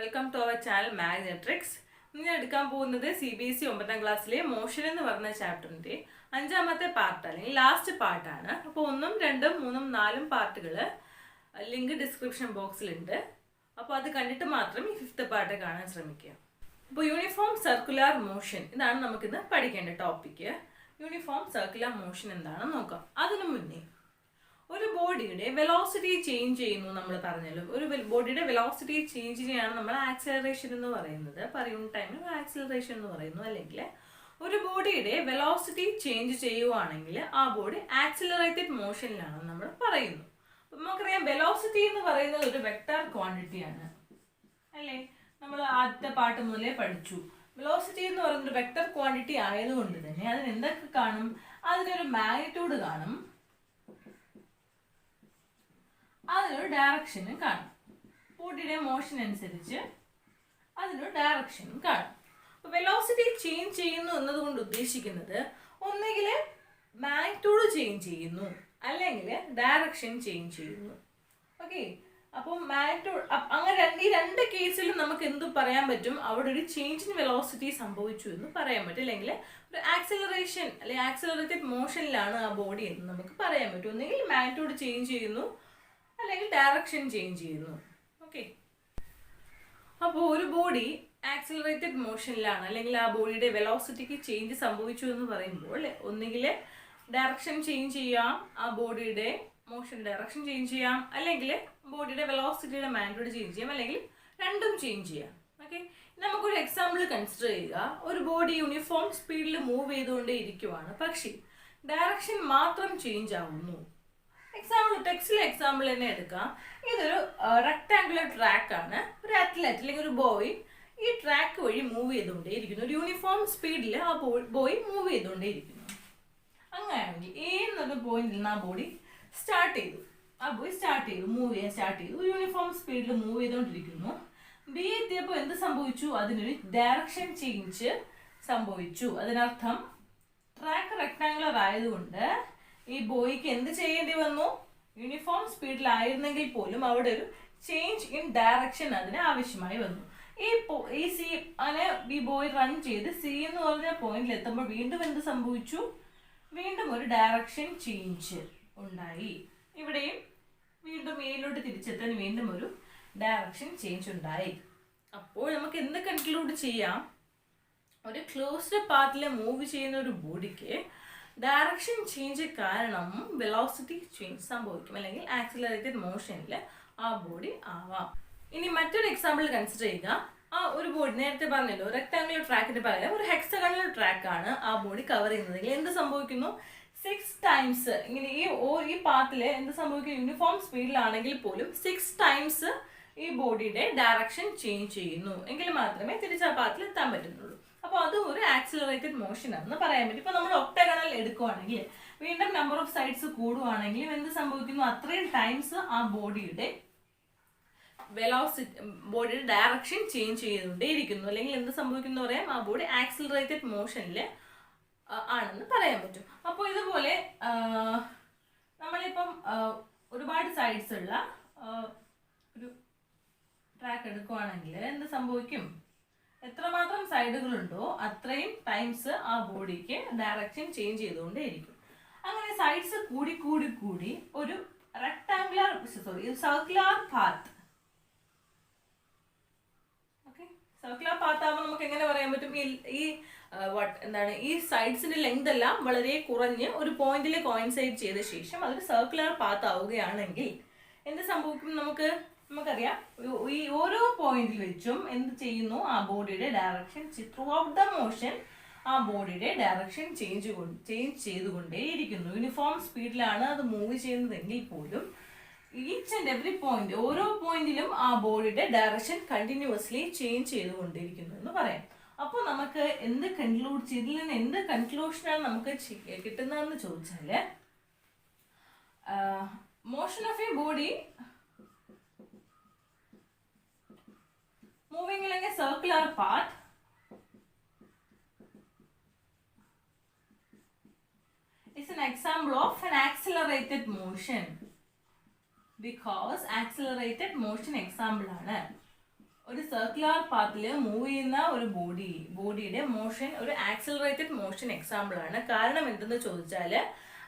Welcome to our channel Magnatrix. ഇന്ന് ഞാൻ എടുക്കാൻ പോകുന്നത് CBSE 9ാം ക്ലാസ്സിലെ മോഷൻ എന്ന് പറഞ്ഞ ചാപ്റ്ററിൻ്റെ 5ാമത്തെ പാർട്ട് അല്ലെങ്കിൽ ലാസ്റ്റ് പാർട്ടാണ്. അപ്പോൾ 1, 2, 3, 4 പാർട്ടുകൾ ലിങ്ക് ഡിസ്ക്രിപ്ഷൻ ബോക്സിലുണ്ട്. അപ്പോൾ അത് കണ്ടിട്ട് മാത്രം ഈ 5th പാർട്ട് കാണാൻ ശ്രമിക്കുക. അപ്പോൾ യൂണിഫോം സർക്കുലർ മോഷൻ ഇതാണ് നമുക്കിന്ന് പഠിക്കേണ്ട ടോപ്പിക്ക്. യൂണിഫോം സർക്കുലർ മോഷൻ എന്താണെന്ന് നോക്കാം. അതിനു മുന്നേ ഒരു ബോഡിയുടെ വെലോസിറ്റി ചേഞ്ച് ചെയ്യുന്നു നമ്മൾ പറഞ്ഞല്ലോ. ഒരു ബോഡിയുടെ വെലോസിറ്റി ചേഞ്ച് ചെയ്യാണ് നമ്മൾ ആക്സിലറേഷൻ എന്ന് പറയുന്നത്. യൂണിറ്റ് ടൈമിൽ ആക്സിലറേഷൻ എന്ന് പറയുന്നു. അല്ലെങ്കിൽ ഒരു ബോഡിയുടെ വെലോസിറ്റി ചേഞ്ച് ചെയ്യുവാണെങ്കിൽ ആ ബോഡി ആക്സിലറേറ്റഡ് മോഷനിലാണെന്ന് നമ്മൾ പറയുന്നു. അപ്പം നമുക്കറിയാം വെലോസിറ്റി എന്ന് പറയുന്നത് ഒരു വെക്ടർ ക്വാണ്ടിറ്റിയാണ് അല്ലേ. നമ്മൾ ആദ്യത്തെ പാട്ട് മുതലേ പഠിച്ചു. വെലോസിറ്റി എന്ന് പറയുന്നത് വെക്ടർ ക്വാണ്ടിറ്റി ആയതുകൊണ്ട് തന്നെ അതിന് എന്തൊക്കെ കാണും? അതിനൊരു മാഗ്നിറ്റ്യൂഡ് കാണും, അതിനൊരു ഡയറക്ഷനും കാണും. ബോഡിയുടെ മോഷൻ അനുസരിച്ച് അതിനൊരു ഡയറക്ഷനും കാണും. അപ്പോൾ വെലോസിറ്റി ചേഞ്ച് ചെയ്യുന്നു എന്നതുകൊണ്ട് ഉദ്ദേശിക്കുന്നത് ഒന്നുകിൽ മാഗ്നിറ്റ്യൂഡ് ചേഞ്ച് ചെയ്യുന്നു അല്ലെങ്കിൽ ഡയറക്ഷൻ ചേഞ്ച് ചെയ്യുന്നു. ഓക്കെ, അപ്പോൾ മാഗ്നിറ്റ്യൂഡ് അങ്ങനെ ഈ രണ്ട് കേസിലും നമുക്ക് എന്ത് പറയാൻ പറ്റും? അവിടെ ഒരു ചേഞ്ച് ഇൻ വെലോസിറ്റി സംഭവിച്ചു എന്ന് പറയാൻ പറ്റും. അല്ലെങ്കിൽ ഒരു ആക്സിലറേഷൻ അല്ലെങ്കിൽ ആക്സിലറേറ്റഡ് മോഷനിലാണ് ആ ബോഡി എന്ന് നമുക്ക് പറയാൻ പറ്റും. ഒന്നുകിൽ മാഗ്നിറ്റ്യൂഡ് ചേഞ്ച് ചെയ്യുന്നു അല്ലെങ്കിൽ ഡയറക്ഷൻ ചേഞ്ച് ചെയ്യുന്നു. ഓക്കെ, അപ്പോൾ ഒരു ബോഡി ആക്സിലറേറ്റഡ് മോഷനിലാണ് അല്ലെങ്കിൽ ആ ബോഡിയുടെ വെലോസിറ്റിക്ക് ചേഞ്ച് സംഭവിച്ചു എന്ന് പറയുമ്പോൾ ഒന്നുകിൽ ഡയറക്ഷൻ ചേഞ്ച് ചെയ്യാം, ആ ബോഡിയുടെ മോഷൻ ഡയറക്ഷൻ ചേഞ്ച് ചെയ്യാം, അല്ലെങ്കിൽ ബോഡിയുടെ വെലോസിറ്റിയുടെ മാഗ്നിറ്റ്യൂഡ് ചേഞ്ച് ചെയ്യാം, അല്ലെങ്കിൽ രണ്ടും ചേഞ്ച് ചെയ്യാം. ഓക്കെ, നമുക്കൊരു എക്സാമ്പിൾ കൺസിഡർ ചെയ്യുക. ഒരു ബോഡി യൂണിഫോം സ്പീഡിൽ മൂവ് ചെയ്തുകൊണ്ടേ ഇരിക്കുവാണ്, പക്ഷേ ഡയറക്ഷൻ മാത്രം ചേഞ്ച് ആവുന്നു. ടെക്സ്റ്റിലെ എക്സാമ്പിൾ തന്നെ എടുക്കാം. ഇതൊരു റെക്ടാങ്കുലർ ട്രാക്ക് ആണ്. ഒരു അത്ലറ്റ് അല്ലെങ്കിൽ ഒരു ബോയ് ഈ ട്രാക്ക് വഴി മൂവ് ചെയ്തുകൊണ്ടേ ഇരിക്കുന്നു. ഒരു യൂണിഫോം സ്പീഡിൽ ആ ബോയ് മൂവ് ചെയ്തുകൊണ്ടേ ഇരിക്കുന്നു. അങ്ങനെയാണെങ്കിൽ എ എന്നൊരു പോയിന്റിൽ നിന്ന് ആ ബോഡി സ്റ്റാർട്ട് ചെയ്തു മൂവ് ചെയ്യാൻ സ്റ്റാർട്ട് ചെയ്തു. യൂണിഫോം സ്പീഡിൽ മൂവ് ചെയ്തുകൊണ്ടിരിക്കുന്നു. ബി എത്തിയപ്പോൾ എന്ത് സംഭവിച്ചു? അതിനൊരു ഡയറക്ഷൻ ചേഞ്ച് സംഭവിച്ചു. അതിനർത്ഥം ട്രാക്ക് റെക്ടാങ്കുലർ ആയതുകൊണ്ട് ഈ ബോയ്ക്ക് എന്ത് ചെയ്യേണ്ടി വന്നു? യൂണിഫോം സ്പീഡിലായിരുന്നെങ്കിൽ പോലും അവിടെ ഒരു ചേഞ്ച് ഇൻ ഡയറക്ഷൻ അതിന് ആവശ്യമായി വന്നു. ഈ ബോയ് റൺ ചെയ്ത് സി എന്ന് പറഞ്ഞ പോയിന്റിൽ എത്തുമ്പോൾ വീണ്ടും എന്ത് സംഭവിച്ചു? വീണ്ടും ഒരു ഡയറക്ഷൻ ചേഞ്ച് ഉണ്ടായി. ഇവിടെയും വീണ്ടും എയിലോട്ട് തിരിച്ചെത്താൻ വീണ്ടും ഒരു ഡയറക്ഷൻ ചേഞ്ച് ഉണ്ടായി. അപ്പോൾ നമുക്ക് എന്ത് കൺക്ലൂഡ് ചെയ്യാം? ഒരു ക്ലോസ്ഡ് പാത്തിൽ മൂവ് ചെയ്യുന്ന ഒരു ബോഡിക്ക് ഡയറക്ഷൻ ചേഞ്ച് കാരണം വെലോസിറ്റി ചേഞ്ച് സംഭവിക്കും, അല്ലെങ്കിൽ ആക്സിലറേറ്റഡ് മോഷനിൽ ആ ബോഡി ആവാം. ഇനി മറ്റൊരു എക്സാമ്പിൾ കൺസിഡർ ചെയ്യുക. ഒരു ബോഡി നേരത്തെ പറഞ്ഞല്ലോ, റെക്ടാങ്കുലർ ട്രാക്കിന് പകരം ഒരു ഹെക്സഗണൽ ട്രാക്കാണ് ആ ബോഡി കവർ ചെയ്യുന്നതെങ്കിൽ എന്ത് സംഭവിക്കുന്നു? 6 ടൈംസ് ഇങ്ങനെ ഈ പാത്തിൽ എന്ത് സംഭവിക്കും? യൂണിഫോം സ്പീഡിലാണെങ്കിൽ പോലും 6 ടൈംസ് ഈ ബോഡിയുടെ ഡയറക്ഷൻ ചേഞ്ച് ചെയ്യുന്നു. എങ്കിൽ മാത്രമേ തിരിച്ച് ആ പാത്തിൽ എത്താൻ പറ്റുന്നുള്ളൂ. അപ്പോൾ അതും ഒരു ആക്സിലറേറ്റഡ് മോഷൻ ആണെന്ന് പറയാൻ പറ്റും. ഇപ്പോൾ നമ്മൾ ഒക്ടഗണൽ എടുക്കുവാണെങ്കിൽ വീണ്ടും നമ്പർ ഓഫ് സൈഡ്സ് കൂടുവാണെങ്കിലും എന്ത് സംഭവിക്കുന്നു? അത്രയും ടൈംസ് ആ ബോഡിയുടെ ഡയറക്ഷൻ ചേഞ്ച് ചെയ്തുകൊണ്ടേയിരിക്കുന്നു. അല്ലെങ്കിൽ എന്ത് സംഭവിക്കുന്നു പറയാം? ആ ബോഡി ആക്സിലറേറ്റഡ് മോഷനിൽ ആണെന്ന് പറയാൻ പറ്റും. അപ്പോൾ ഇതുപോലെ നമ്മളിപ്പം ഒരുപാട് സൈഡ്സ് ഉള്ള ഒരു ട്രാക്ക് എടുക്കുവാണെങ്കിൽ എന്ത് സംഭവിക്കും? എത്രമാത്രം സൈഡുകളുണ്ടോ അത്രയും ടൈംസ് ആ ബോഡിക്ക് ഡയറക്ഷൻ ചേഞ്ച് ചെയ്തുകൊണ്ടേയിരിക്കും. അങ്ങനെ സൈഡ്സ് കൂടി കൂടി കൂടി ഒരു circular path. Okay, circular path ആകുമ്പോൾ നമുക്ക് എങ്ങനെ പറയാൻ പറ്റും? ഈ സൈഡ്സിന്റെ ലെങ്ത് എല്ലാം വളരെ കുറഞ്ഞ് ഒരു പോയിന്റിൽ കോയിൻസൈഡ് ചെയ്ത ശേഷം അതൊരു സർക്കുലർ പാത്ത് ആവുകയാണെങ്കിൽ എന്ത് സംഭവിക്കും? നമുക്കറിയാം, ഈ ഓരോ പോയിന്റിൽ വെച്ചും എന്ത് ചെയ്യുന്നു? ആ ബോഡിയുടെ direction through out the motion ആ ബോഡിയുടെ ഡയറക്ഷൻ ചേഞ്ച് ചെയ്തുകൊണ്ടേയിരിക്കുന്നു. യൂണിഫോം സ്പീഡിലാണ് അത് മൂവ് ചെയ്യുന്നതെങ്കിൽ പോലും ഈച്ച് ആൻഡ് എവറി പോയിന്റ്, ഓരോ പോയിന്റിലും ആ ബോഡിയുടെ ഡയറക്ഷൻ കണ്ടിന്യൂസ്ലി ചേഞ്ച് ചെയ്തുകൊണ്ടിരിക്കുന്നു എന്ന് പറയാം. അപ്പോൾ നമുക്ക് ഇതിൽ നിന്ന് എന്ത് കൺക്ലൂഷനാണ് നമുക്ക് കിട്ടുന്നതെന്ന് ചോദിച്ചാൽ, motion of A body moving along a circular path is an example of an accelerated motion, because accelerated motion example ആണ്. ഒരു സർക്കുലർ പാത്തിൽ മൂവ് ചെയ്യുന്ന ഒരു ബോഡിയുടെ മോഷൻ ഒരു ആക്സിലറേറ്റഡ് മോഷൻ എക്സാമ്പിൾ ആണ്. കാരണം എന്തെന്ന് ചോദിച്ചാൽ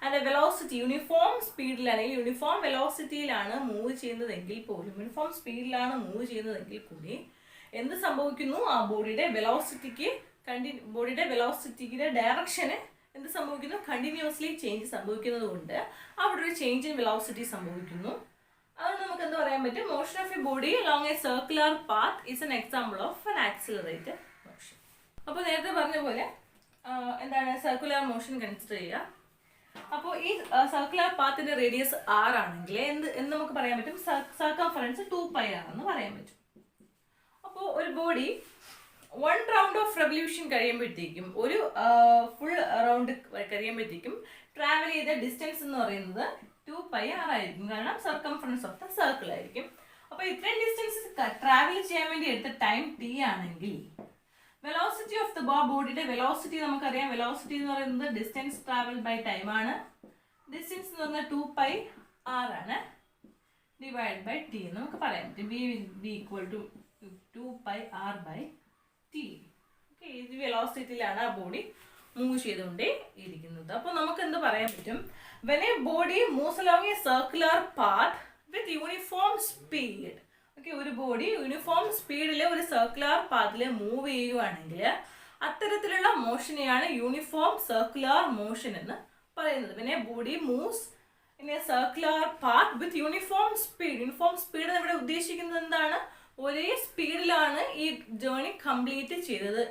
അതിന്റെ വെലോസിറ്റി യൂണിഫോം സ്പീഡിലാണ്, യൂണിഫോം വെലോസിറ്റിയിലാണ് മൂവ് ചെയ്യുന്നതെങ്കിൽ പോലും, യൂണിഫോം സ്പീഡിലാണ് മൂവ് ചെയ്യുന്നതെങ്കിൽ കൂടി എന്ത് സംഭവിക്കുന്നു, ആ ബോഡിയുടെ വെലോസിറ്റിയുടെ ഡയറക്ഷന് എന്ത് സംഭവിക്കുന്നു, കണ്ടിന്യൂസ്ലി ചേഞ്ച് സംഭവിക്കുന്നത് കൊണ്ട് അവിടെ ഒരു ചേഞ്ച് ഇൻ വെലോസിറ്റി സംഭവിക്കുന്നു. അതുകൊണ്ട് നമുക്ക് എന്ത് പറയാൻ പറ്റും, motion of A body along A circular path is an example of N accelerated motion. അപ്പോൾ നേരത്തെ പറഞ്ഞ പോലെ എന്താണ് സർക്കുലർ മോഷൻ കൺസിഡർ ചെയ്യുക. അപ്പോൾ ഈ സർക്കുലർ പാത്തിന്റെ റേഡിയസ് r ആണെങ്കിൽ എന്ത് നമുക്ക് പറയാൻ പറ്റും, സർക്കംഫറൻസ് 2πr എന്ന് പറയാൻ പറ്റും. അപ്പോൾ ഒരു ബോഡി 1 റൗണ്ട് ഓഫ് റെവല്യൂഷൻ കഴിയുമ്പോഴത്തേക്കും, ഒരു ഫുൾ റൗണ്ട് കഴിയുമ്പോഴത്തേക്കും ട്രാവൽ ചെയ്ത ഡിസ്റ്റൻസ് എന്ന് പറയുന്നത് 2πr ആയിരിക്കും. കാരണം സർക്കംഫറൻസ് ഓഫ് ദ സർക്കിൾ ആയിരിക്കും. അപ്പോൾ ഇത്രയും ഡിസ്റ്റൻസ് ട്രാവൽ ചെയ്യാൻ വേണ്ടി എടുത്ത ടൈം t ആണെങ്കിൽ വെലോസിറ്റി ഓഫ് ദ ബോഡിയുടെ വെലോസിറ്റി നമുക്കറിയാം. വെലോസിറ്റി എന്ന് പറയുന്നത് ഡിസ്റ്റൻസ് ട്രാവൽ ബൈ ടൈം ആണ്. ഡിസ്റ്റൻസ് എന്ന് പറഞ്ഞാൽ 2πr ആണ്, ഡിവൈഡ് ബൈ t എന്ന് നമുക്ക് പറയാൻ പറ്റും. v will be equal to 2πr by t. Okay, ഇത് വെലോസിറ്റിയിലാണ് ആ ബോഡി മൂവ് ചെയ്തുകൊണ്ടേ ഇരിക്കുന്നത്. അപ്പോൾ നമുക്ക് എന്ത് പറയാൻ പറ്റും, when a body moves along a circular path with uniform speed. Okay, ഒരു ബോഡി യൂണിഫോം സ്പീഡിൽ ഒരു സർക്കുലർ പാത്തിൽ മൂവ് ചെയ്യുകയാണെങ്കിൽ അത്തരത്തിലുള്ള മോഷനെയാണ് യൂണിഫോം സർക്കുലർ മോഷൻ എന്ന് പറയുന്നത്. when a body moves in a circular path with uniform speed. Uniform speed ഇവിടെ ഉദ്ദേശിക്കുന്നത് എന്താണ്, ഒരേ സ്പീഡിലാണ് ഈ ജേർണി കംപ്ലീറ്റ് ചെയ്തത്.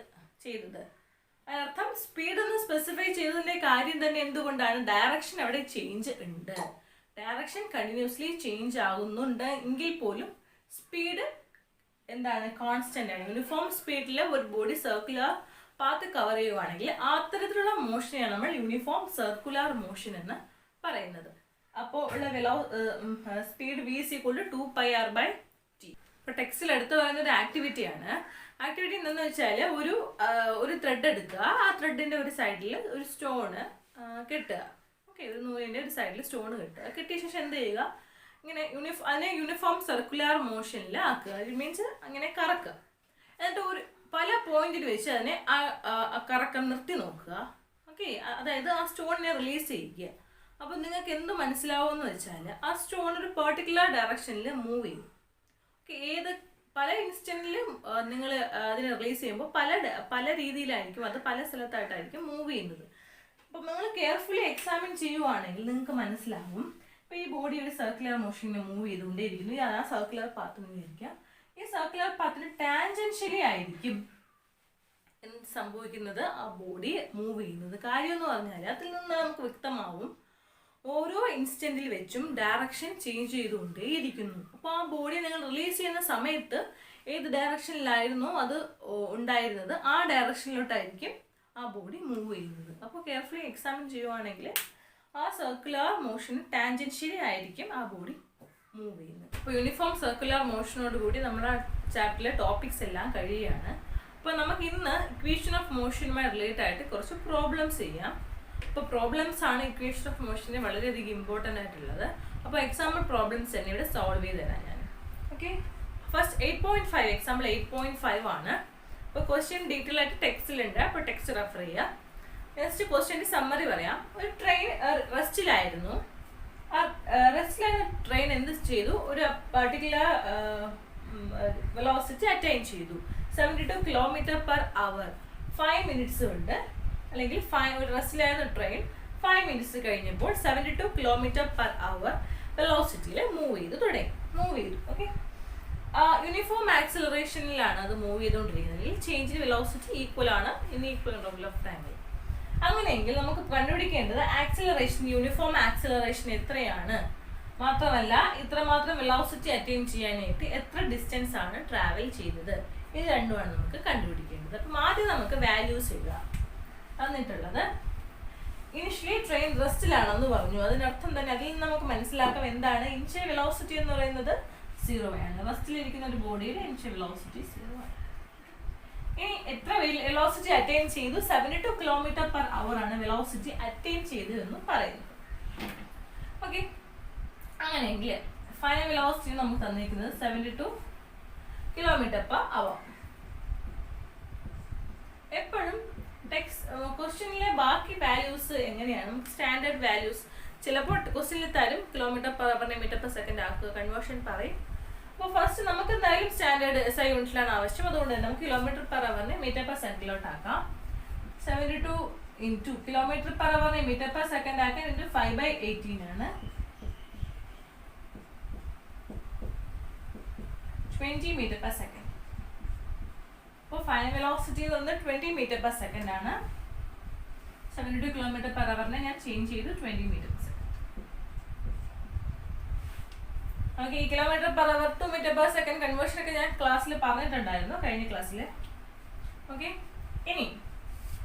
അതിനർത്ഥം സ്പീഡ് എന്ന് സ്പെസിഫൈ ചെയ്തതിന്റെ കാര്യം തന്നെ എന്തുകൊണ്ടാണ്, ഡയറക്ഷൻ അവിടെ ചേഞ്ച് ഉണ്ട്. ഡയറക്ഷൻ കണ്ടിന്യൂസ്ലി ചേഞ്ച് ആകുന്നുണ്ട് എങ്കിൽ പോലും സ്പീഡ് എന്താണ്, കോൺസ്റ്റന്റ് ആണ്. യൂണിഫോം സ്പീഡിൽ ഒരു ബോഡി സർക്കുലർ പാത്ത് കവർ ചെയ്യുവാണെങ്കിൽ അത്തരത്തിലുള്ള മോഷനെയാണ് നമ്മൾ യൂണിഫോം സർക്കുലർ മോഷൻ എന്ന് പറയുന്നത്. അപ്പോൾ ഉള്ള speed v is equal to 2πr by t. ഇപ്പോൾ ടെക്സ്റ്റിൽ എടുത്ത് പറയുന്ന ഒരു ആക്ടിവിറ്റിയാണ്. ആക്ടിവിറ്റി എന്താണെന്ന് വെച്ചാൽ ഒരു ത്രെഡ് എടുക്കുക, ആ ത്രെഡിന്റെ ഒരു സൈഡിൽ ഒരു സ്റ്റോണ് കെട്ടുക. ഓക്കെ, ഒരു നൂലിന്റെ ഒരു സൈഡിൽ സ്റ്റോൺ കെട്ടുക. കെട്ടിയ ശേഷം എന്ത് ചെയ്യുക, ഇങ്ങനെ അതിനെ യൂണിഫോം സർക്കുലർ മോഷനിൽ ആക്കുക. ഇറ്റ് മീൻസ് അങ്ങനെ കറക്കുക. എന്നിട്ട് പല പോയിന്റിൽ വെച്ച് അതിനെ കറക്കം നിർത്തി നോക്കുക. ഓക്കെ, അതായത് ആ സ്റ്റോണിനെ റിലീസ് ചെയ്യുക. അപ്പോൾ നിങ്ങൾക്ക് എന്ത് മനസ്സിലാവുമെന്ന് വെച്ചാൽ ആ സ്റ്റോൺ ഒരു പെർട്ടിക്കുലർ ഡയറക്ഷനിൽ മൂവ് ചെയ്യും. ഓക്കെ, പല ഇൻസ്റ്റന്റിലും നിങ്ങൾ അതിനെ റിലീസ് ചെയ്യുമ്പോൾ പല രീതിയിലായിരിക്കും, അത് പല സ്ഥലത്തായിട്ടായിരിക്കും മൂവ് ചെയ്യുന്നത്. അപ്പം നിങ്ങൾ കെയർഫുള്ളി എക്സാമിൻ ചെയ്യുവാണെങ്കിൽ നിങ്ങൾക്ക് മനസ്സിലാവും. ഇപ്പോൾ ഈ ബോഡി ഒരു സർക്കുലർ മോഷനിൽ മൂവ് ചെയ്തുകൊണ്ടേയിരിക്കുന്നു. ആ സർക്കുലർ പാത്ത് വിചാരിക്കാം. ഈ സർക്കുലർ പാത്തിന് ടാൻജൻഷ്യലി ആയിരിക്കും എന്ത് സംഭവിക്കുന്നത്, ആ ബോഡി മൂവ് ചെയ്യുന്നത്. കാര്യം എന്ന് പറഞ്ഞാൽ അതിൽ നിന്ന് നമുക്ക് വ്യക്തമാവും ഓരോ ഇൻസ്റ്റന്റിൽ വെച്ചും ഡയറക്ഷൻ ചേഞ്ച് ചെയ്തുകൊണ്ടേയിരിക്കുന്നു. അപ്പോൾ ആ ബോഡി നിങ്ങൾ റിലീസ് ചെയ്യുന്ന സമയത്ത് ഏത് ഡയറക്ഷനിലായിരുന്നോ അത് ഉണ്ടായിരുന്നത് ആ ഡയറക്ഷനിലോട്ടായിരിക്കും ആ ബോഡി മൂവ് ചെയ്യുന്നത്. അപ്പോൾ കെയർഫുള്ളി എക്സാമിൻ ചെയ്യുവാണെങ്കിൽ ആ സർക്കുലർ മോഷന് ടാൻജൻഷ്യലി ആയിരിക്കും ആ ബോഡി മൂവ് ചെയ്യുന്നത്. അപ്പോൾ യൂണിഫോം സർക്കുലർ മോഷനോട് കൂടി നമ്മുടെ ചാപ്റ്ററിലെ ടോപ്പിക്സ് എല്ലാം കഴിയുകയാണ്. അപ്പോൾ നമുക്ക് ഇന്ന് ഇക്വേഷൻ ഓഫ് മോഷനുമായി റിലേറ്റഡ് ആയിട്ട് കുറച്ച് പ്രോബ്ലംസ് ചെയ്യാം. അപ്പോൾ പ്രോബ്ലംസ് ആണ് ഇക്വേഷൻ ഓഫ് മോഷന് വളരെയധികം ഇമ്പോർട്ടൻ്റ് ആയിട്ടുള്ളത്. അപ്പോൾ എക്സാമ്പിൾ പ്രോബ്ലംസ് തന്നെ ഇവിടെ സോൾവ് ചെയ്ത് തരാം ഞാൻ. ഓക്കെ, ഫസ്റ്റ് 8.5 എക്സാമ്പിൾ 8.5 ആണ്. അപ്പോൾ ക്വസ്റ്റ്യൻ ഡീറ്റെയിൽ ആയിട്ട് ടെക്സ്റ്റിലുണ്ട്. അപ്പോൾ ടെക്സ്റ്റ് റെഫർ ചെയ്യുക. നെക്സ്റ്റ് ക്വസ്റ്റ്യൻ്റെ സമ്മറി പറയാം. ഒരു ട്രെയിൻ റെസ്റ്റിലായിരുന്നു. ആ റെസ്റ്റിലായിരുന്ന ട്രെയിൻ എന്ത് ചെയ്തു, ഒരു പർട്ടിക്കുലർ വെലോസിറ്റി അറ്റൈൻ ചെയ്തു. 72 km/h 5 മിനിറ്റ്സ് കൊണ്ട്, അല്ലെങ്കിൽ ഒരു റെസ്റ്റിലായിരുന്ന ട്രെയിൻ 5 മിനിറ്റ്സ് കഴിഞ്ഞപ്പോൾ 72 km/h വെലോസിറ്റിയിൽ മൂവ് ചെയ്തു. ഓക്കെ, യൂണിഫോം ആക്സിലറേഷനിലാണ് അത് മൂവ് ചെയ്തുകൊണ്ടിരിക്കുന്നത്. ചേഞ്ച് ഇൻ വെലോസിറ്റി ഈക്വൽ ആണ് ഇൻ ഈക്വൽ ഇന്റർവൽ ഓഫ് ടൈമിൽ. അങ്ങനെയെങ്കിൽ നമുക്ക് കണ്ടുപിടിക്കേണ്ടത് ആക്സിലറേഷൻ, യൂണിഫോം ആക്സിലറേഷൻ എത്രയാണ്, മാത്രമല്ല ഇത്രമാത്രം വെലോസിറ്റി അറ്റൈൻ ചെയ്യാനായിട്ട് എത്ര ഡിസ്റ്റൻസ് ആണ് ട്രാവൽ ചെയ്തത്. ഇത് രണ്ടുമാണ് നമുക്ക് കണ്ടുപിടിക്കേണ്ടത്. അപ്പം ആദ്യം നമുക്ക് വാല്യൂസ് എഴുതാം. തന്നിട്ടുള്ളത് ഇനിഷ്യലി ട്രെയിൻ റെസ്റ്റിലാണെന്ന് പറഞ്ഞു. അതിനർത്ഥം തന്നെ അതിൽ നിന്ന് നമുക്ക് മനസ്സിലാക്കാം എന്താണ് ഇനിഷ്യൽ വെലോസിറ്റി എന്ന് പറയുന്നത് 0 ആണ്. റെസ്റ്റിലിരിക്കുന്ന ഒരു ബോഡിയുടെ ഇനിഷ്യൽ വെലോസിറ്റി 0 ആണ്. ഇനി എത്ര വെലോസിറ്റി അറ്റൈൻ ചെയ്തു, 72 km/h ആണ് വെലോസിറ്റി അറ്റൈൻ ചെയ്തു എന്ന് പറയുന്നത്. ഓക്കെ, അങ്ങനെയെങ്കിൽ ഫൈനൽ വെലോസിറ്റി നമുക്ക് തന്നിരിക്കുന്നത് 72 km/h. എപ്പോഴും ക്വസ്റ്റ്യനിലെ ബാക്കി വാല്യൂസ് എങ്ങനെയാണ് നമുക്ക് സ്റ്റാൻഡേർഡ് വാല്യൂസ് ചിലപ്പോൾ ക്വസ്റ്റ്യനിൽ തരും km/h m/s ആക്കുക കൺവേർഷൻ പറയും. അപ്പോൾ ഫസ്റ്റ് നമുക്ക് എന്തായാലും സ്റ്റാൻഡേർഡ് SI യൂണിറ്റിലാണ് ആവശ്യം. അതുകൊണ്ട് തന്നെ നമുക്ക് km/h m/s ആക്കാം. 72 into km/h m/s ആക്കാൻ into 5/18 ആണ് 20 m/s. അപ്പോൾ ഫൈനൽ വെലോസിറ്റി വന്ന് 20 m/s ആണ്. 72 km/h ഞാൻ ചേഞ്ച് ചെയ്തു 20 m/s. ഓക്കെ, ഈ km/h to m/s കൺവേർഷൻ ഒക്കെ ഞാൻ ക്ലാസ്സിൽ പറഞ്ഞിട്ടുണ്ടായിരുന്നു, കഴിഞ്ഞ ക്ലാസ്സിൽ. ഓക്കെ, ഇനി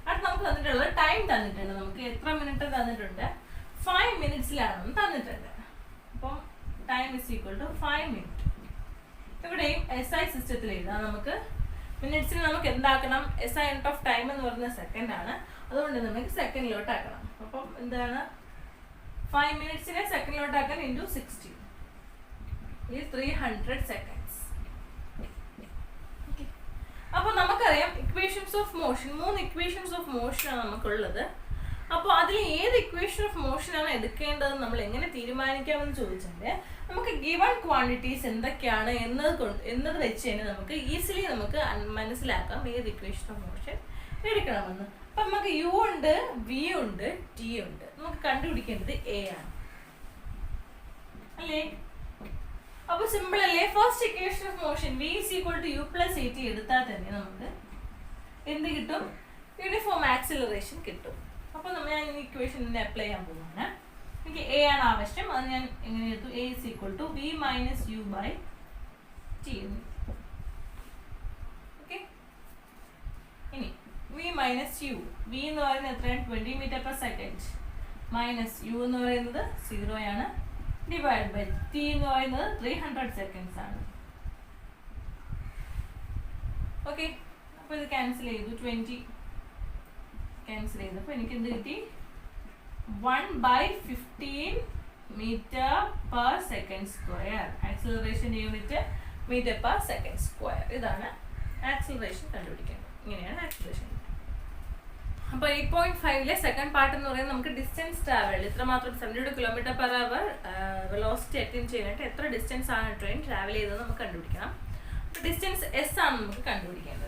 അടുത്ത് നമുക്ക് തന്നിട്ടുള്ളത് ടൈം തന്നിട്ടുണ്ട്. നമുക്ക് എത്ര മിനിറ്റ് തന്നിട്ടുണ്ട്? 5 മിനിറ്റ്സിലാണ് തന്നിട്ടുണ്ട്. അപ്പം time is equal to 5 minute. ഇവിടെയും SI സിസ്റ്റത്തിൽ എഴുതാം. നമുക്ക് മിനിറ്റ്സിന് നമുക്ക് എന്താക്കണം? SI യൂണിറ്റ് ഓഫ് ടൈം എന്ന് പറയുന്നത് സെക്കൻഡ് ആണ്. അതുകൊണ്ട് നമുക്ക് സെക്കൻഡിലോട്ട് ആക്കണം. അപ്പം എന്താണ് 5 മിനിറ്റ്സിനെ സെക്കൻഡിലോട്ടാക്കാൻ ഇൻറ്റു 60 ഈ 300 സെക്കൻഡ്സ്. അപ്പോൾ നമുക്കറിയാം equations of motion, 3 equations of motion ആണ് നമുക്കുള്ളത്. അപ്പോൾ അതിൽ ഏത് ഇക്വേഷൻ ഓഫ് മോഷനാണ് എടുക്കേണ്ടതെന്ന് നമ്മൾ എങ്ങനെ തീരുമാനിക്കാമെന്ന് ചോദിച്ചാൽ നമുക്ക് ഗിവൺ ക്വാണ്ടിറ്റീസ് എന്തൊക്കെയാണ് എന്നത് വെച്ച് തന്നെ നമുക്ക് ഈസിലി നമുക്ക് മനസ്സിലാക്കാം ഏത് ഇക്വേഷൻ ഓഫ് മോഷൻ എടുക്കണമെന്ന്. അപ്പം നമുക്ക് U ഉണ്ട്, V ഉണ്ട്, T ഉണ്ട്. നമുക്ക് കണ്ടുപിടിക്കേണ്ടത് A ആണ് അല്ലേ? അപ്പോൾ സിമ്പിൾ അല്ലേ? First equation of motion V is equal to U plus AT എടുത്താൽ തന്നെ നമുക്ക് എന്ത് കിട്ടും? യൂണിഫോം ആക്സിലറേഷൻ കിട്ടും. അപ്പോൾ ഞാൻ ഈ ഇക്വേഷൻ അപ്ലൈ ചെയ്യാൻ പോകുന്നതാണ്. എനിക്ക് A ആണ് ആവശ്യം. അത് ഞാൻ എങ്ങനെ എടുത്തു? A is equal to V minus U by T. Okay, ഇനി V minus U, V എന്ന് പറയുന്നത് എത്രയാണ്? 20 m/s മൈനസ് U എന്ന് പറയുന്നത് 0 ആണ്, ഡിവൈഡ് ബൈ T എന്ന് പറയുന്നത് 300 സെക്കൻഡ്സ് ആണ്. ഓക്കെ, അപ്പോൾ ഇത് ക്യാൻസൽ ചെയ്തു. 20 ക്യാൻസൽ ചെയ്തപ്പോൾ എനിക്ക് എന്ത് കിട്ടി? 1/15 m/s². Acceleration unit m/s². ഇതാണ് ആക്സിലറേഷൻ കണ്ടുപിടിക്കേണ്ടത്. ഇങ്ങനെയാണ് ആക്സിലറേഷൻ. അപ്പോൾ 8.5 സെക്കൻഡ് പാർട്ട് എന്ന് പറയുന്നത് നമുക്ക് ഡിസ്റ്റൻസ് ട്രാവൽ ഇത്രമാത്രം 72 km/h വെലോസിറ്റി അറ്റൈൻ ചെയ്യാനായിട്ട് എത്ര ഡിസ്റ്റൻസ് ആണ് ട്രെയിൻ ട്രാവൽ ചെയ്തത് നമുക്ക് കണ്ടുപിടിക്കണം. അപ്പോൾ ഡിസ്റ്റൻസ് S ആണ് നമുക്ക് കണ്ടുപിടിക്കേണ്ടത്.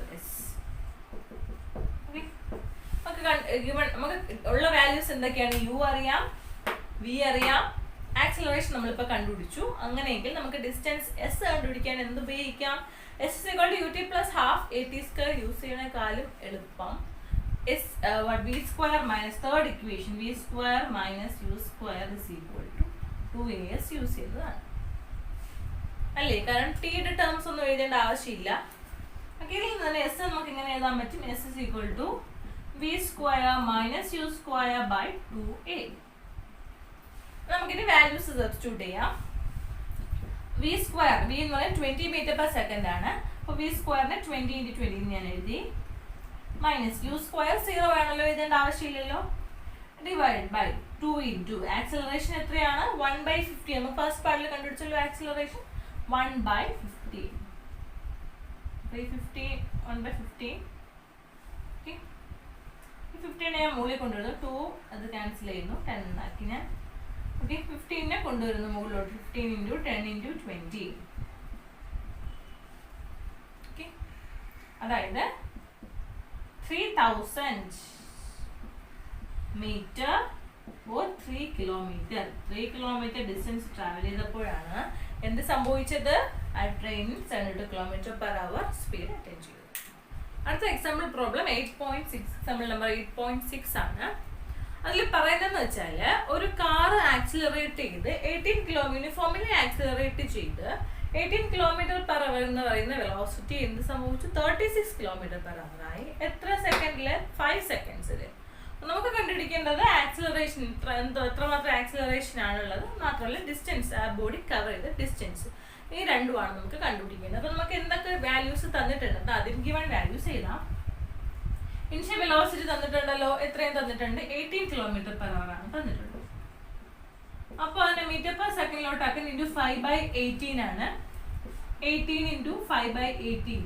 നമുക്ക് ഉള്ള വാല്യൂസ് എന്തൊക്കെയാണ്? U അറിയാം, V അറിയാം, ആക്സിലറേഷൻ നമ്മളിപ്പോൾ കണ്ടുപിടിച്ചു. അങ്ങനെയെങ്കിൽ നമുക്ക് ഡിസ്റ്റൻസ് S കണ്ടുപിടിക്കാൻ എന്ത് ഉപയോഗിക്കാം? S = ut + ½ AT² യൂസ് ചെയ്യണേക്കാളും എളുപ്പം V² minus third equation V² minus U² = 2AS use ചെയ്തതാണ് അല്ലേ? കാരണം Tയുടെ ടേംസ് ഒന്നും എഴുതേണ്ട ആവശ്യമില്ല. ഇതിൽ നിന്ന് തന്നെ S നമുക്ക് ഇങ്ങനെ എഴുതാൻ പറ്റും. S = V² minus U² by 2A. നമുക്കിനി വാല്യൂസ് സബ്സ്റ്റിറ്റ്യൂട്ട് ചെയ്യാം. V² എന്ന് പറയുന്നത് 20 m/s ആണ്. അപ്പോൾ V²നെ 20 × 20 ഞാൻ എഴുതി. മൈനസ് U² 0 ആണല്ലോ, എഴുതേണ്ട ആവശ്യമില്ലല്ലോ. ഡിവൈഡ് ബൈ 2 × ആക്സിലറേഷൻ എത്രയാണ്? 1/50. നമുക്ക് ഫസ്റ്റ് പാർട്ടിൽ കണ്ടുപിടിച്ചല്ലോ ആക്സിലറേഷൻ 1/50. 350 1/50. 15 ഞാൻ മുകളിൽ കൊണ്ടുവരുന്നു. 2 അത് ക്യാൻസൽ ചെയ്യുന്നു, 10 ആക്കി ഞാൻ. ഓക്കെ, 15 കൊണ്ടുവരുന്നു മുകളിലോട്ട്. 15 × 10 × 20. ഓക്കെ, അതായത് 3000 metre or 3 kilometre. 3 kilometre distance travel ചെയ്തപ്പോഴാണ് എന്ത് സംഭവിച്ചത്? ആ ട്രെയിൻ 72 km/h സ്പീഡ് അറ്റൈൻ ചെയ്തു. അടുത്ത എക്സാമ്പിൾ പ്രോബ്ലം 8.6, എക്സാമ്പിൾ നമ്പർ 8.6 ആണ്. അതിൽ പറയുന്നതെന്ന് വെച്ചാൽ ഒരു കാർ ആക്സിലറേറ്റ് ചെയ്ത് 18 km യൂണിഫോമിനെ ആക്സിലറേറ്റ് ചെയ്ത് 18 km/h എന്ന് പറയുന്ന വെലോസിറ്റി എന്ത് സംഭവിച്ചു? 36 km/h ആയി. എത്ര സെക്കൻഡിൽ? 5 സെക്കൻഡ്സിൽ. നമുക്ക് കണ്ടുപിടിക്കേണ്ടത് ആക്സിലറേഷൻ എത്രമാത്രം ആക്സിലറേഷൻ ആണുള്ളത്, മാത്രമല്ല ഡിസ്റ്റൻസ്, ആ ബോഡി കവർ ചെയ്ത ഡിസ്റ്റൻസ്. ഈ രണ്ടുമാണ് നമുക്ക് കണ്ടുപിടിക്കേണ്ടത്. അപ്പോൾ നമുക്ക് എന്തൊക്കെ വാല്യൂസ് തന്നിട്ടുണ്ട് അതിന് ഗിവൺ വാല്യൂസ് എഴുതാം. ഇനിഷ്യൽ വെലോസിറ്റി തന്നിട്ടുണ്ടല്ലോ, എത്രയും തന്നിട്ടുണ്ട്? 18 km/h ആണ് തന്നിട്ടുണ്ട്. അപ്പോൾ അതിനെ m/s ആക്കാൻ ഇൻറ്റു 5/18 ആണ്. 18 into 5 by 18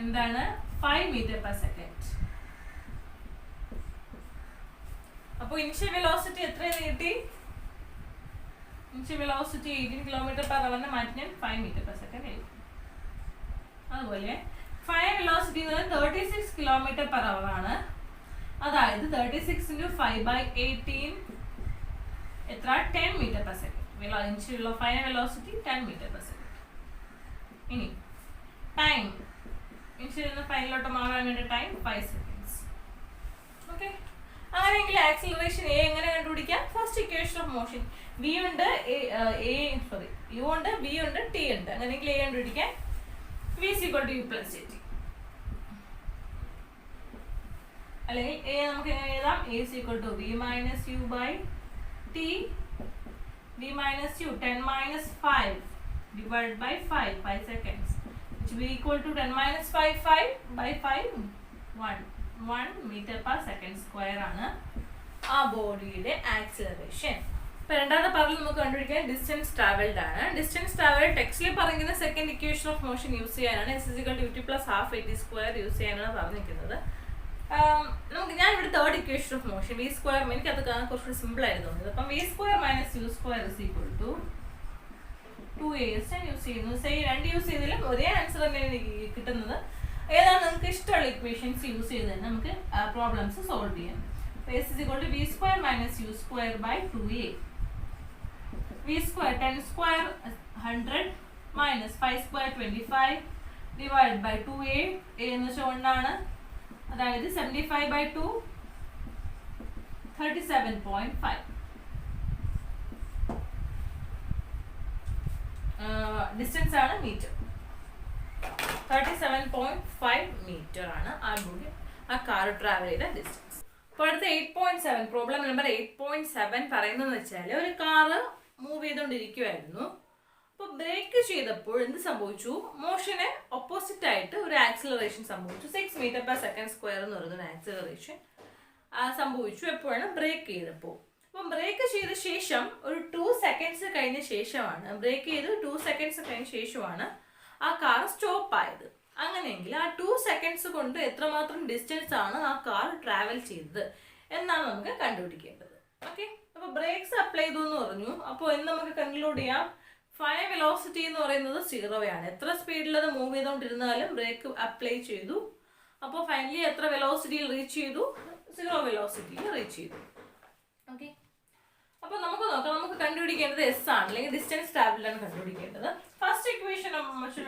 എന്താണ് 5 meter per second. അപ്പോൾ ഇനിഷ്യൽ വെലോസിറ്റി എത്രയെന്ന് കിട്ടി? ഇനിഷ്യൽ വെലോസിറ്റി 18 km/h മാറ്റി ഞാൻ 5 meter per second എഴുതി. അതുപോലെ ഫൈനൽ വെലോസിറ്റി എന്ന് പറയുന്നത് 36 km/h ആണ്. അതായത് 36 into 5 by 18 എത്ര 10 meter per second. Initial final velocity 10 meter per second. ഇനി ടൈം ഇനിഷ്യൽ നിന്ന് ഫൈനലോട്ട് മാറാൻ വേണ്ട ടൈം 5 seconds. ഓക്കെ, അങ്ങനെയെങ്കിൽ ആക്സിലറേഷൻ എ എങ്ങനെ കണ്ടുപിടിക്കാം? First equation of motion v ഉണ്ട്, യു ഉണ്ട്, വി ഉണ്ട്, ടി ഉണ്ട്. അങ്ങനെയെങ്കിൽ എ കണ്ടുപിടിക്കാൻ v is equal to u plus at. അല്ലെങ്കിൽ എ നമുക്ക് എങ്ങനെ എഴുതാം? a is equal to v minus u by t, v minus u 10 minus 5 divided by 5 seconds, which will be equal to 10 minus 5 by 5 1 meter per second square ആണ് ആ ബോഡിയുടെ acceleration. ഇപ്പൊ രണ്ടാമത്തെ പറഞ്ഞ് നമുക്ക് കണ്ടുപിടിക്കാൻ ഡിസ്റ്റൻസ് ട്രാവൽഡ് ആണ്. ഡിസ്റ്റൻസ് ട്രാവൽഡ് ടെക്സ്റ്റിൽ പറയുന്ന second equation of motion use ചെയ്യാനാണ്. s = ut plus half at² use ചെയ്യാനാണ് പറഞ്ഞിരിക്കുന്നത്. ഞാൻ ഇവിടെ third equation of motion v square, എനിക്ക് അത് കാണാൻ കുറച്ചുകൂടി സിമ്പിൾ ആയിരുന്നു തോന്നുന്നത്. അപ്പം v square minus u square is equal to 2as use ചെയ്യുന്നു. രണ്ട് യൂസ് ചെയ്താലും ഒരേ ആൻസർ തന്നെയാണ് കിട്ടുന്നത്. ഏതാണ് നിങ്ങൾക്ക് ഇഷ്ടമുള്ള ഇക്വേഷൻസ് യൂസ് ചെയ്ത് തന്നെ നമുക്ക് പ്രോബ്ലംസ് സോൾവ് ചെയ്യാം. s is equal to v square minus u square by 2a. v square 10 square 100 minus 5 square 25 divided by 2a. a എന്ന് വെച്ചാൽ 1 ആണ്. അതായത് 75 by 2 37.5. ഡിസ്റ്റൻസ് ആണ് മീറ്റർ. 37.5 മീറ്റർ ആണ് ആ കാർ ട്രാവൽ ചെയ്ത ഡിസ്റ്റൻസ്. അപ്പോൾ അടുത്ത 8.7 പ്രോബ്ലം നമ്പർ 8.7 പറയുന്നതെന്ന് വെച്ചാൽ ഒരു കാറ് മൂവ് ചെയ്തുകൊണ്ടിരിക്കുമായിരുന്നു. അപ്പോൾ ബ്രേക്ക് ചെയ്തപ്പോൾ എന്ത് സംഭവിച്ചു? മോഷന് ഓപ്പോസിറ്റ് ആയിട്ട് ഒരു ആക്സിലറേഷൻ സംഭവിച്ചു. 6 meter per second square എന്ന് പറയുന്ന ആക്സിലറേഷൻ സംഭവിച്ചു. എപ്പോഴാണ്? ബ്രേക്ക് ചെയ്തപ്പോൾ. അപ്പം ബ്രേക്ക് ചെയ്ത ശേഷം ഒരു 2 seconds കഴിഞ്ഞ ശേഷമാണ്, ബ്രേക്ക് ചെയ്ത് 2 seconds കഴിഞ്ഞ ശേഷമാണ് ആ കാർ സ്റ്റോപ്പ് ആയത്. അങ്ങനെയെങ്കിൽ ആ 2 seconds കൊണ്ട് എത്രമാത്രം ഡിസ്റ്റൻസ് ആണ് ആ കാർ ട്രാവൽ ചെയ്തത് എന്നാണ് നമുക്ക് കണ്ടുപിടിക്കേണ്ടത്. ഓക്കെ, അപ്പോൾ ബ്രേക്സ് അപ്ലൈ ചെയ്തു എന്ന് പറഞ്ഞു. അപ്പോൾ എന്ന് നമുക്ക് കൺക്ലൂഡ് ചെയ്യാം, ഫൈനൽ വെലോസിറ്റി എന്ന് പറയുന്നത് 0 ആണ്. എത്ര സ്പീഡിൽ അത് മൂവ് ചെയ്തുകൊണ്ടിരുന്നാലും ബ്രേക്ക് അപ്ലൈ ചെയ്തു. അപ്പോൾ ഫൈനലി എത്ര വെലോസിറ്റിയിൽ റീച്ച് ചെയ്തു? 0 വെലോസിറ്റിയിൽ റീച്ച് ചെയ്തു. ഓക്കെ, അപ്പോൾ നമുക്ക് നോക്കാം. നമുക്ക് കണ്ടുപിടിക്കേണ്ടത് എസ് ആണ്, അല്ലെങ്കിൽ ഡിസ്റ്റൻസ് ട്രാവലാണ് കണ്ടുപിടിക്കേണ്ടത്. ഫസ്റ്റ് ഇക്വേഷൻ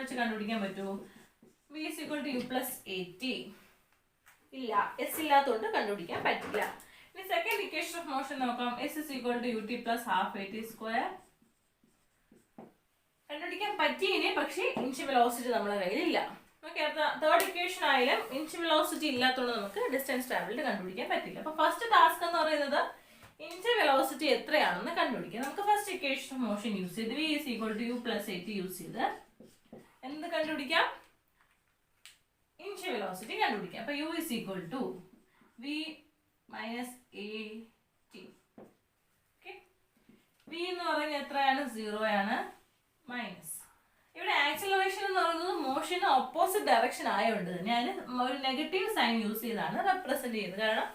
വെച്ച് കണ്ടുപിടിക്കാൻ പറ്റുമോ? v is equal to u plus at. ഇല്ല, s ഇല്ലാത്തതുകൊണ്ട് കണ്ടുപിടിക്കാൻ പറ്റില്ല. ഇനി സെക്കൻഡ് ഇക്വേഷൻ ഓഫ് മോഷൻ നോക്കാം. s is equal to ut plus half at². കണ്ടുപിടിക്കാൻ പറ്റിയിനെ, പക്ഷേ ഇനിഷ്യൽ വെലോസിറ്റി നമ്മുടെ കയ്യിലില്ല. ഓക്കെ, അടുത്ത തേർഡ് ഇക്വേഷൻ ആയാലും ഇനിഷ്യൽ വെലോസിറ്റി ഇല്ലാത്തതുകൊണ്ട് നമുക്ക് ഡിസ്റ്റൻസ് ട്രാവൽഡ് കണ്ടുപിടിക്കാൻ പറ്റില്ല. അപ്പോൾ ഫസ്റ്റ് ടാസ്ക് എന്ന് പറയുന്നത് ഇനിഷ്യൽ വെലോസിറ്റി എത്രയാണെന്ന് കണ്ടുപിടിക്കാം. നമുക്ക് first equation of motion use ചെയ്ത് v is equal to u plus at use ചെയ്ത് എന്ത് കണ്ടുപിടിക്കാം? ഇനിഷ്യൽ വെലോസിറ്റി കണ്ടുപിടിക്കാം. അപ്പോൾ u is equal to v minus at. Okay, v എന്ന് പറയുന്നത് എത്രയാണ്? 0 ആണ്. മൈനസ് ഇവിടെ ആക്സിലറേഷൻ എന്ന് പറയുന്നത് മോഷന് ഓപ്പോസിറ്റ് ഡയറക്ഷൻ ആയതുകൊണ്ട് ഞാൻ ഒരു നെഗറ്റീവ് സൈൻ യൂസ് ചെയ്താണ് റെപ്രസെന്റ് ചെയ്യുന്നത്. കാരണം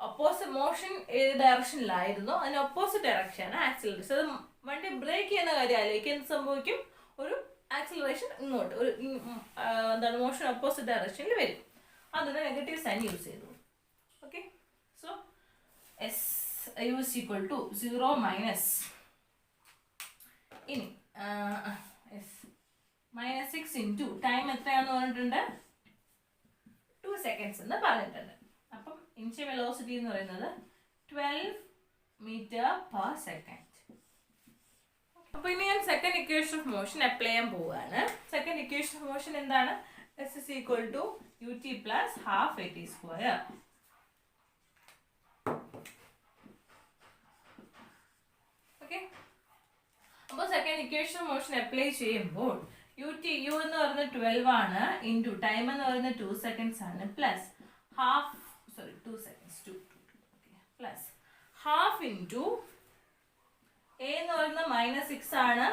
ഓപ്പോസിറ്റ് മോഷൻ ഏത് ഡയറക്ഷനിലായിരുന്നു അതിന് ഓപ്പോസിറ്റ് ഡയറക്ഷനാണ് ആക്സിലറേഷൻ. അത് വണ്ടി ബ്രേക്ക് ചെയ്യുന്ന കാര്യം ആലോചിക്കുക, എന്ത് സംഭവിക്കും? ഒരു ആക്സിലറേഷൻ ഇങ്ങോട്ട് ഒരു എന്താണ് മോഷൻ ഓപ്പോസിറ്റ് ഡയറക്ഷനിൽ വരും. അതിന് നെഗറ്റീവ് സൈൻ യൂസ് ചെയ്തു. Okay, so s u is equal to 0 minus ഇനി -6 ഇൻറ്റു ടൈം എത്രയാണെന്ന് പറഞ്ഞിട്ടുണ്ട്? 2 seconds എന്ന് പറഞ്ഞിട്ടുണ്ട്. അപ്പം ഇനിഷ്യൽ വെലോസിറ്റി എന്ന് പറയുന്നത് 12 meter per second. അപ്പോൾ ഇനി ഞാൻ second equation of motion apply ചെയ്യാൻ പോവുകയാണ്. സെക്കൻഡ് ഇക്വേഷൻ ഓഫ് മോഷൻ എന്താണ്? s is equal to ut plus half at². Okay, അപ്പോൾ second equation of motion apply ചെയ്യുമ്പോൾ u എന്ന് പറയുന്നത് 12 ആണ്, ഇൻറ്റു ടൈം എന്ന് പറയുന്നത് 2 seconds ആണ്, plus half 2 seconds plus half into a എന്ന് പറയുന്നത് -6 ആണ്,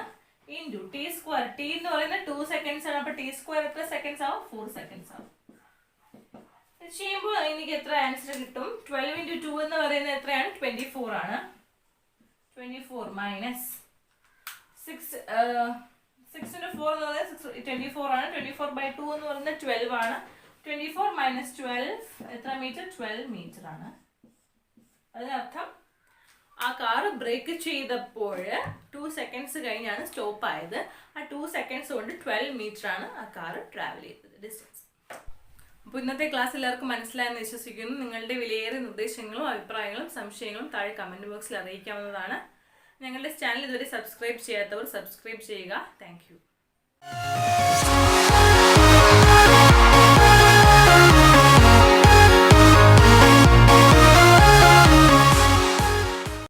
ഇൻറ്റു ടി സ്ക്വയർ. ടി എന്ന് പറയുന്നത് 2 seconds ആണ്. അപ്പോൾ ടി സ്ക്വയർ എത്ര സെക്കൻഡ്സ് ആവും? 4 seconds ആവും. ഇത് ചെയ്യുമ്പോൾ എനിക്ക് എത്ര ആൻസർ കിട്ടും? 12 × 2 എന്ന് പറയുന്നത് എത്രയാണ്? 24 ആണ്. 24 മൈനസ് 6 × 4 എന്ന് പറയുന്നത് 24 ആണ്. 24/2 എന്ന് പറയുന്നത് 12 ആണ്. 24 മൈനസ് 12 എത്ര മീറ്റർ? 12 മീറ്റർ ആണ്. അതിനർത്ഥം ആ കാറ് ബ്രേക്ക് ചെയ്തപ്പോൾ 2 seconds കഴിഞ്ഞാണ് സ്റ്റോപ്പ് ആയത്. ആ 2 seconds കൊണ്ട് 12 മീറ്റർ ആണ് ആ കാറ് ട്രാവൽ ചെയ്തത് ഡിസ്റ്റൻസ്. അപ്പോൾ ഇന്നത്തെ ക്ലാസ് എല്ലാവർക്കും മനസ്സിലായെന്ന് വിശ്വസിക്കുന്നു. നിങ്ങളുടെ വിലയേറിയ നിർദ്ദേശങ്ങളും അഭിപ്രായങ്ങളും സംശയങ്ങളും താഴെ കമൻറ്റ് ബോക്സിൽ അറിയിക്കാവുന്നതാണ്. ഞങ്ങളുടെ ചാനൽ ഇതുവരെ സബ്സ്ക്രൈബ് ചെയ്യാത്തവർ സബ്സ്ക്രൈബ് ചെയ്യുക. Thank you.